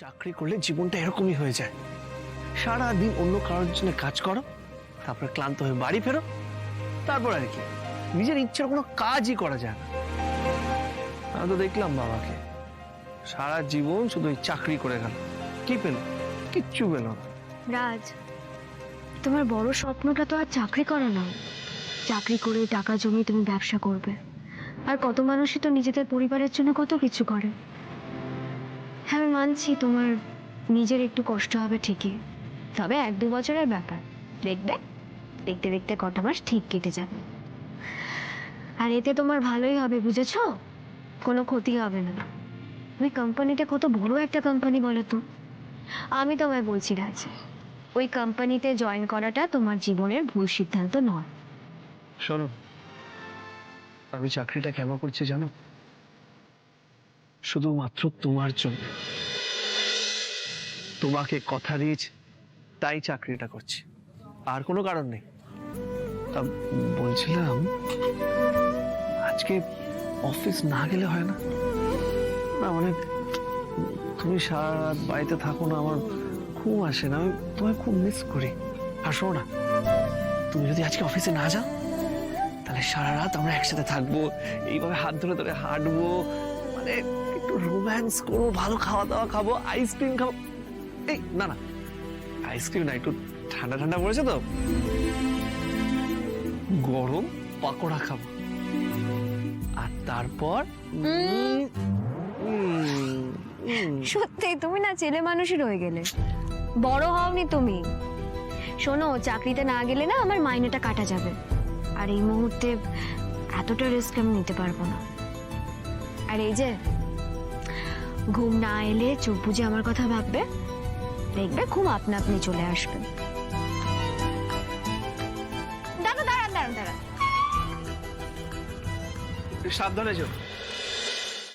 চাকরি করলে জীবনটা এরকমই হয়ে যায়। সারাদিন অন্য কারোর জন্য কাজ করো, তারপরে ক্লান্ত হয়ে বাড়ি ফেরো, তারপর আর কি নিজের ইচ্ছার কোনো কাজই করা যায় না। আমি তো দেখলাম বাবাকে সারা জীবন শুধু ওই চাকরি করে গেল, কি পেল? কিচ্ছু পেল না। রাজ, তোমার বড় স্বপ্নটা তো আর চাকরি করা না। চাকরি করে টাকা জমিয়ে তুমি ব্যবসা করবে। আর কত মানুষই তো নিজেদের পরিবারের জন্য কত কিছু করে। হ্যাঁ, আমি মানছি তোমার নিজের একটু কষ্ট হবে ঠিকই, তবে 1-2 বছরের ব্যাপার। দেখবে দেখতে দেখতে কটা মাস ঠিক কেটে যাবে। আর এতে তোমার ভালোই হবে, বুঝেছো? কোনো ক্ষতি হবে না। ওই কোম্পানিটা কত বড় একটা কোম্পানি বলো তো। আমি তোমায় বলছি রাজ, ওই কোম্পানিতে জয়েন করাটা তোমার জীবনের ভুল সিদ্ধান্ত নয়। শোনো, আমি চাকরিটা কেন করছি জানো? শুধুমাত্র তোমার জন্য। তোমাকে কথা দিয়েছি তাই চাকরিটা করছি, আর কোনো কারণ নেই। বলছিলাম আজকে অফিস না গেলে হয় না? না মানে তুমি সারা রাত বাড়িতে থাকো না, আমার ঘুম আসে না, আমি তোমায় খুব মিস করি। আর শোনো না, তুমি যদি আজকে অফিসে না যাও তাহলে সারা রাত আমরা একসাথে থাকবো, এইভাবে হাত ধরে ধরে হাঁটবো, মানে একটু রোম্যান্স করবো, ভালো খাওয়া দাওয়া খাবো, আইসক্রিম খাবো। এই না না, আইসক্রিম না, একটু ঠান্ডা ঠান্ডা পড়েছে তো, গরম পাকোড়া খাবো। আর তারপর সত্যি তুমি না ছেলে মানুষই রয়ে গেলে, বড় হওনি তুমি। শোনো, চাকরিতে না গেলে না আমার মাইনেটা কাটা যাবে, আর এই মুহূর্তে এতটা রিস্ক আমি নিতে পারবো না। আর এই যে ঘুম না এলে চোখ বুজে আমার কথা ভাববে, দেখবে ঘুম আপনা আপনি চলে আসবে। দাঁড়ান দাঁড়ান দাঁড়ান দাঁড়ান, সাবধানে যাও।